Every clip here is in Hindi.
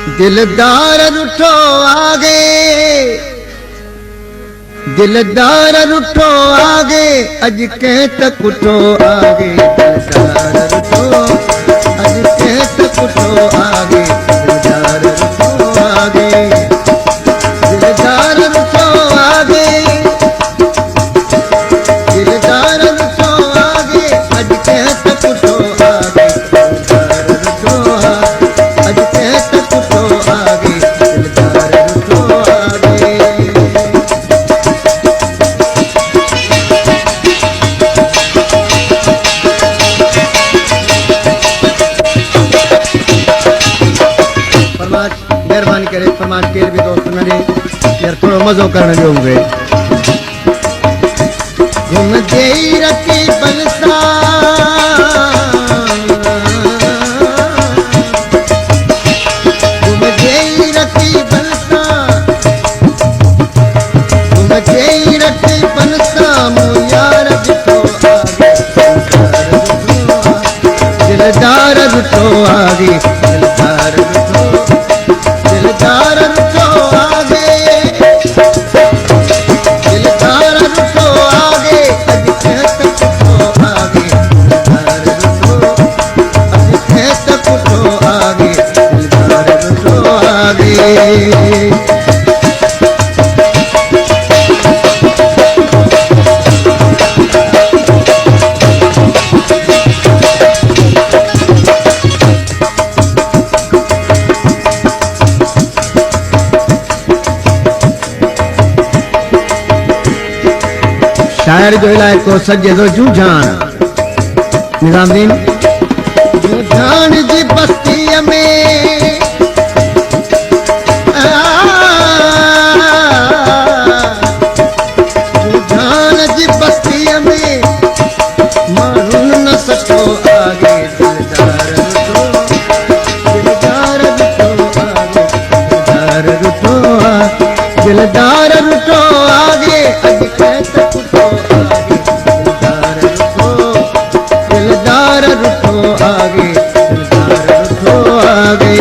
दिलदार रुठो आगे, दिलदार रुठो आगे, अज के तक उठो आगे। दिलदार रुठो अज के तक उठो आगे। दिलदार रुठो आगे, दिलदार रुठो आगे, दिलदार रुठो आगे, अज के तक उठो आगे। दिलदार रुठो अज के तक उठो आगे। दिलदार रुठो आगे। मेहरबानी करे फरमान के भी दोस्त मेरे यार थोड़ा मजो करने होंगे। घूम दे रखी बलसा, घूम दे रखी बलसा, घूम दे रखी बलसा, यार बिठो आगे। दिलदार बिठो आगे। दिलदार बिठो, दिलदार रुठो आगे, दिलदार रुठो आगे, अज के तक उठो आगे। दिलदार रुठो अज के तक उठो आगे। दिलदार रुठो आगे। शायर जो इलाइको सजे तो जूझान निजामुद्दीन जूझान जी बस्ती में जूझान जी बस्ती में मारून न सको आगे। दिलदार रुठो, दिलदार रुठो आगे। दिलदार रुठो, दिलदार रुठो आगे, अज के तक उठो आगे। दिलदार रुठो, दिलदार रुठो आगे। दिलदार रुठो आगे।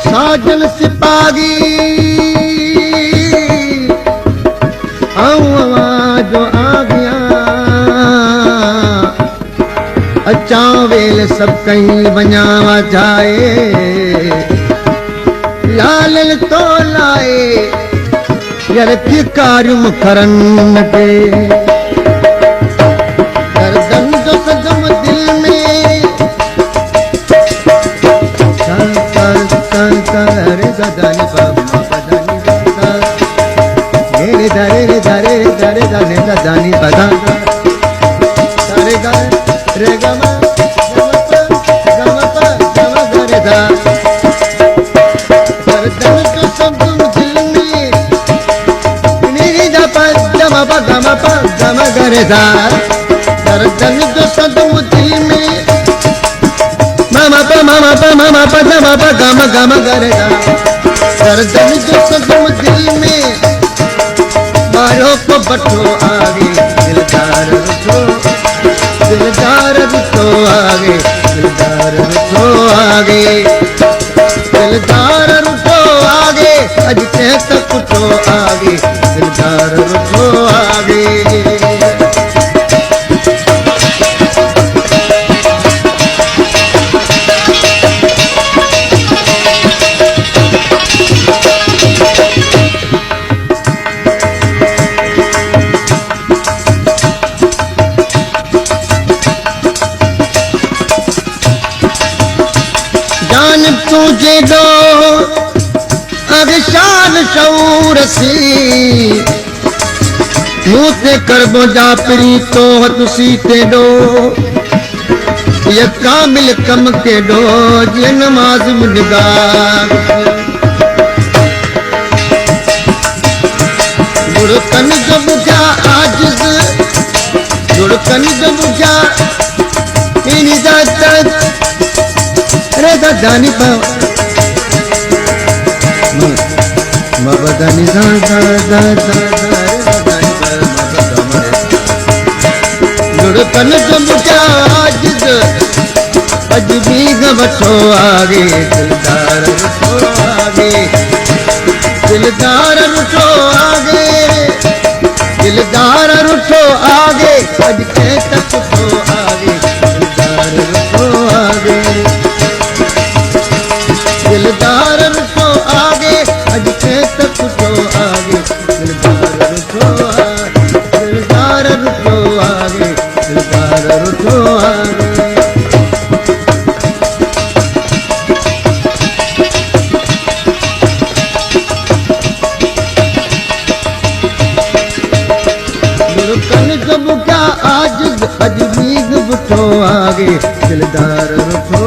साजन सिपाही आवाज आ गया, अचा वेल सब कहीं वञावा जाए। लाल तो लाए यार फिकारियूं खरन पे, गर्दन जो सजम दिल में रे दानी बाबा बदानी रे दारे रे दारे रे दारे दाने दानी बदा सारे गा रे गमा गमा प गमा रे दा। गर्दन तो सब दिल में नी दा प गमा प गमा रे दा। गर्दन तो सब दिल में मामा प गमा प गमा रे दा। गर्दन जो सदम दिल में मारो को बठो आगे। दिलदार रुठो, दिलदार रुठो आगे। दिलदार रुठो आगे, दिलदार रुठो आगे, अज के तक उठो आगे। दिलदार रुठो आगे। तुझे दो अगशान शऊर सी, मुँह ते करबो जा परी तो तुसी ते दो। ये कामिल कम के दो जे नमाज में निगाह। गुड़कन जो बुझा आजिज, गुड़कन जो बुझा इन जात रे दा दानी पा म बदानी दा दा दा दा दानी पा म बदानी लुड़कन जब क्या आजिज अज भी गवठो आगे दिलदार रुठो आगे दिलदार रुठो आगे दिलदार रुठो आगे अज के तक तो आगे दिलदार रुठो आगे दिलदार रुठो आगे अज के तक तो आगे दिलदार रुठो आगे दिलदार रुठो आगे दिलदार रुठो आगे जब क्या आजिज अज भी बुठो आगे दिलदार रुठो